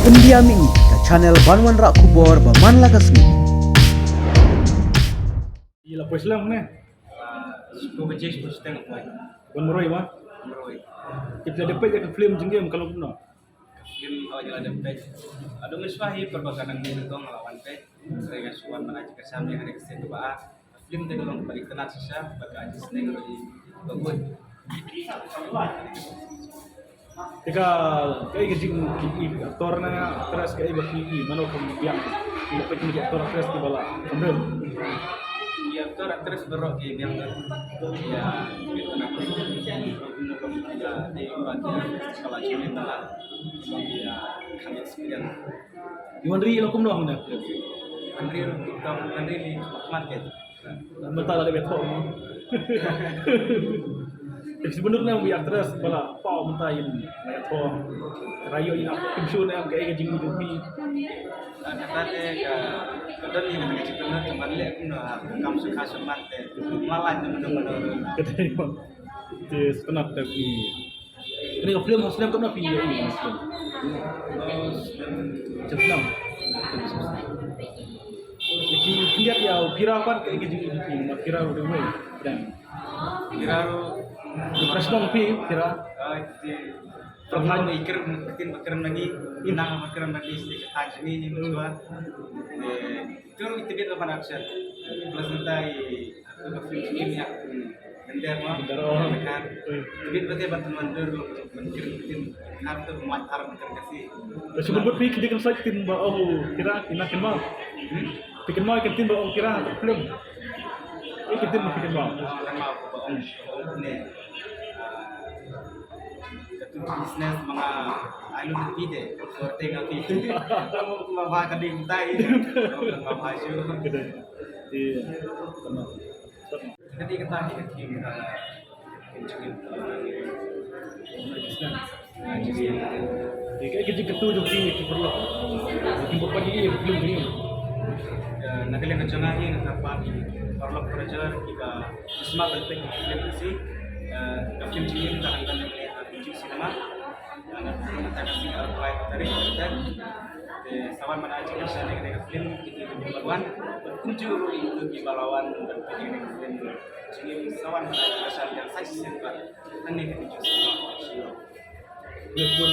Pendiami ke channel Banwan Rak Kubor Baman Lagasmi. Gila pues lang na. Suko bejes pun setengah poin. Ban Meroy mah. Meroy. Kita dapat ya film jenggam kalau puno. Game awal jalan dapat. Ada miswahi perbakaran ini tu melawan pe. Sering suan menaji kesam yang ada kesan doa. Film tadi orang balik kenal sisa bagi ajis negeri di Bogor. Teka kay gajing aktor na atras kay baki mano kung yang dapat ni aktor atras di bala. Bener. Ya tu terus berok game yang ya gitu nak. Ya di bagian sekolah cuma telah ya kami sekian. Iwan ri lo kumno ang na. Andri di market. Mental ada beto. Sebenarnya yang biar terus bala pau mentayin beto. Rayo ina kimsun yang kay gajing dupi. Katanya kadang yang nak cerita nak teman lek kamu suka semat malah teman-teman. Katanya di setengah tapi ini ke film Muslim kan napi ini Muslim. Muslim. Jadi lihat ya pira kan kayak gitu pira udah mulai dan Kira press dong pira pernah mikir mungkin lagi inang makiran lagi sedikit aja ini coba itu itu dia apa action plus nanti itu film ini ya bender mah kan jadi berarti bantu mandur mikir kartu matar mikir kasih sebut pikir dia kan saya tin ba oh kira inakin mau bikin mau ikan tin ba oh kira film ikan tin mau bikin mau orang mau bohong nih bisnes mga ano na pide sorte nga pide mo kumabaka din tayo mabasyo iya benar jadi kita hidup kayak gitu ketujuh sih perlu bikin beban ini belum ini nagaling na jangahin nakapagi parlok prajar kita isma berpeng sih kafim cium tahan menuju sinema dan kita kasih arwah dari kita sawan mana aja bisa dengan film kita berlawan berkunjung itu di balawan dan dengan film jadi sawan mana aja bisa yang saya siapkan dan ini menuju sinema pun